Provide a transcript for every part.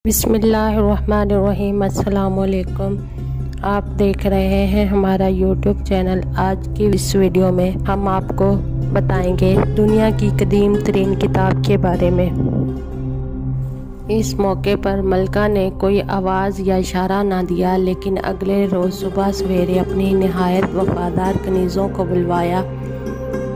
بسم اللہ الرحمن الرحیم۔ السلام علیکم۔ آپ دیکھ رہے ہیں ہمارا یوٹیوب چینل۔ آج کی اس ویڈیو میں ہم آپ کو بتائیں گے دنیا کی قدیم ترین کتاب کے بارے میں۔ اس موقع پر ملکہ نے کوئی آواز یا اشارہ نہ دیا، لیکن اگلے روز صبح سویرے اپنی نہایت وفادار کنیزوں کو بلوایا۔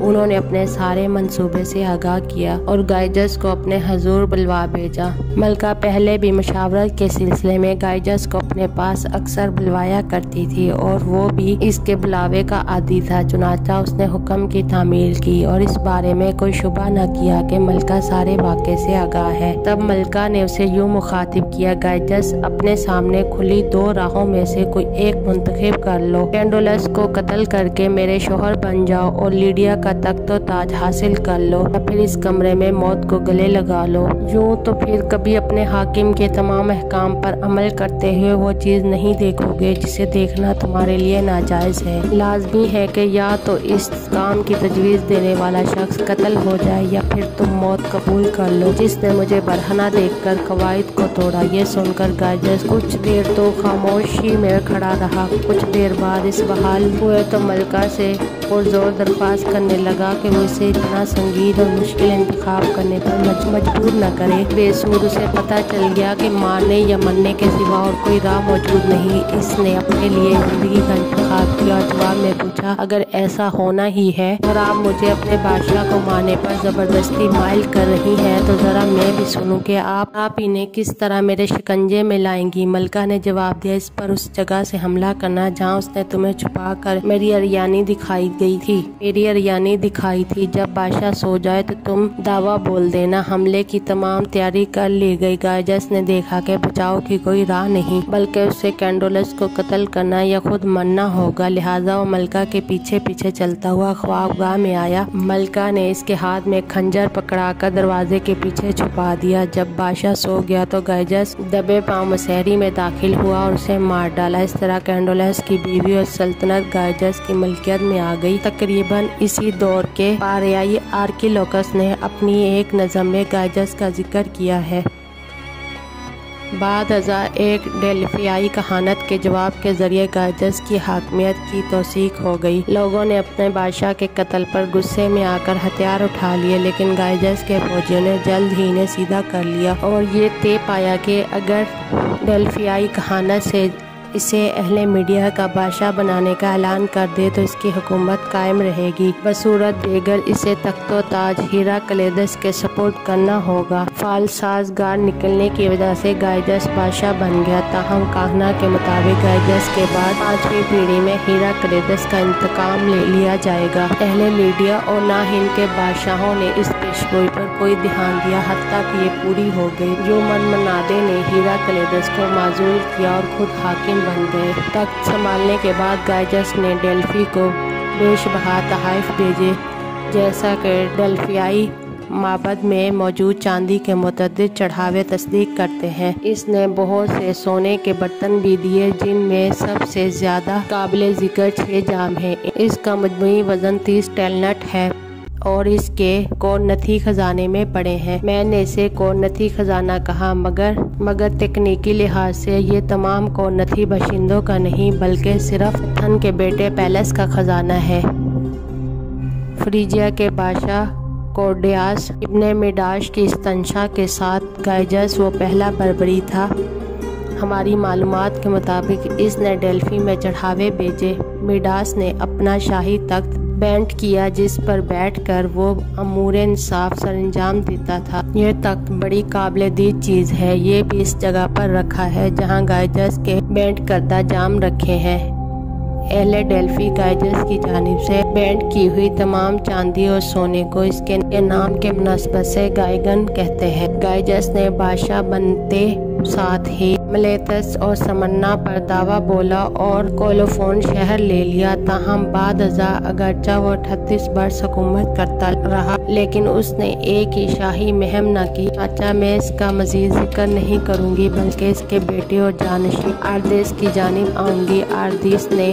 انہوں نے اپنے سارے منصوبے سے آگاہ کیا اور گائجس کو اپنے حضور بلوا بھیجا۔ ملکہ پہلے بھی مشاورت کے سلسلے میں گائجس کو اپنے پاس اکثر بلوایا کرتی تھی اور وہ بھی اس کے بلاوے کا عادی تھا۔ چنانچہ اس نے حکم کی تعمیل کی اور اس بارے میں کوئی شبہ نہ کیا کہ ملکہ سارے واقعے سے آگاہ ہے۔ تب ملکہ نے اسے یوں مخاطب کیا: گائجس، اپنے سامنے کھلی دو راہوں میں سے کوئی ایک منتخب کر لو۔ کینڈولس کو قتل کر کے میرے شوہر بن جاؤ اور لیڈیا کا تخت و تاج حاصل کر لو، یا پھر اس کمرے میں موت کو گلے لگا لو۔ یوں تو پھر کبھی اپنے حاکم کے تمام احکام پر عمل کرتے ہوئے وہ چیز نہیں دیکھو گے جسے دیکھنا تمہارے لیے ناجائز ہے۔ لازمی ہے کہ یا تو اس کام کی تجویز دینے والا شخص قتل ہو جائے یا پھر تم موت قبول کر لو۔ جس نے مجھے برہنہ دیکھ کر قواعد کو توڑا۔ یہ سن کر گائجس کچھ دیر تو خاموشی میں کھڑا رہا۔ کچھ دیر بعد اس بحال ہوئے تو ملکہ سے پرزور درخواست کرنے لگا کہ وہ اسے اتنا سنگین اور مشکل انتخاب کرنے پر مجبور نہ کرے۔ بے سود اسے پتہ چل گیا کہ مارنے یا مرنے کے سوا اور کوئی راہ موجود نہیں۔ اس نے اپنے لیے زندگی کا انتخاب کیا اور جواب میں پوچھا: اگر ایسا ہونا ہی ہے اور آپ مجھے اپنے بادشاہ کو مارنے پر زبردستی مائل کر رہی ہیں تو ذرا میں بھی سنوں کہ آپ انہیں کس طرح میرے شکنجے میں لائیں گی۔ ملکہ نے جواب دیا: اس پر اس جگہ سے حملہ کرنا جہاں اس نے تمہیں چھپا کر میری اریانی دکھائی تھی۔ جب بادشاہ سو جائے تو تم دعویٰ بول دینا۔ حملے کی تمام تیاری کر لی گئی۔ گائجس نے دیکھا کہ بچاؤ کی کوئی راہ نہیں، بلکہ اسے کینڈولس کو قتل کرنا یا خود مرنا ہوگا۔ لہٰذا وہ ملکہ کے پیچھے پیچھے چلتا ہوا خوابگاہ میں آیا۔ ملکہ نے اس کے ہاتھ میں خنجر پکڑا کر دروازے کے پیچھے چھپا دیا۔ جب بادشاہ سو گیا تو گائجس دبے پاؤں مسحری میں داخل ہوا اور اسے مار ڈالا۔ اس طرح کینڈولس کی بیوی اور سلطنت گائجس کی ملکیت میں آ گئی۔ تقریباً اسی دور کے پاریائی آرکیلوکس نے اپنی ایک نظم میں گائجس کا ذکر کیا ہے۔ بعد ازاں ایک ڈیلفیائی کہانت کے جواب کے ذریعے گائجس کی حاکمیت کی توثیق ہو گئی۔ لوگوں نے اپنے بادشاہ کے قتل پر غصے میں آ کر ہتھیار اٹھا لیے، لیکن گائجس کے فوجیوں نے جلد ہی انہیں سیدھا کر لیا اور یہ طے پایا کہ اگر ڈیلفیائی کہانت سے اسے اہل میڈیا کا بادشاہ بنانے کا اعلان کر دے تو اس کی حکومت قائم رہے گی، بصورت دیگر اسے تخت و تاج ہیراکلیدس کے سپرد کرنا ہوگا۔ فال سازگار نکلنے کی وجہ سے گائجس بادشاہ بن گیا۔ تاہم کاہنا کے مطابق گائجس کے بعد 5ویں پیڑھی میں ہیراکلیدس کا انتقام لے لیا جائے گا۔ اہل لیڈیا اور نہ ہند کے بادشاہوں نے اس پیشگوئی پر کوئی دھیان دیا، حتیٰ کہ یہ پوری ہو گئی۔ جو منمنادے نے ہیراکلیدس کو معزول کیا اور خود حاکم بن گئے۔ تخت سنبھالنے کے بعد گائجس نے ڈیلفی کو بیش بہا تحائف بھیجے، جیسا کہ ڈیلفیائی معبد میں موجود چاندی کے متعدد چڑھاوے تصدیق کرتے ہیں۔ اس نے بہت سے سونے کے برتن بھی دیے، جن میں سب سے زیادہ قابل ذکر 6 جام ہیں۔ اس کا مجموعی وزن 30 ٹیلنٹ ہے اور اس کے کورنتھی خزانے میں پڑے ہیں۔ میں نے اسے کورنتھی خزانہ کہا، مگر تکنیکی لحاظ سے یہ تمام کورنتھی باشندوں کا نہیں، بلکہ صرف تھن کے بیٹے پیلس کا خزانہ ہے۔ فریجیا کے بادشاہ کورڈیاس ابن میڈاش کی استنشاء کے ساتھ گائجس وہ پہلا بربری تھا۔ ہماری معلومات کے مطابق اس نے ڈیلفی میں چڑھاوے بھیجے۔ میڈاس نے اپنا شاہی تخت بینٹ کیا، جس پر بیٹھ کر وہ امور انصاف سر انجام دیتا تھا۔ یہ تخت بڑی قابل دید چیز ہے۔ یہ بھی اس جگہ پر رکھا ہے جہاں گائجس کے بینٹ کردہ جام رکھے ہیں۔ اہل ڈیلفی گائجس کی جانب سے بینٹ کی ہوئی تمام چاندی اور سونے کو اس کے نام کے مناسبت سے گائگن کہتے ہیں۔ گائجس نے بادشاہ بنتے ساتھ ہی ملیتس اور سمرنا پر دعویٰ بولا اور کولوفون شہر لے لیا۔ تاہم بعد ازاں اگرچہ وہ 38 برس حکومت کرتا رہا، لیکن اس نے ایک ہی شاہی مہم نہ کی۔ میں اس کا مزید ذکر نہیں کروں گی، بلکہ اس کے بیٹے اور جانشین آردیس کی جانب آؤں گی۔ آردیس نے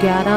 11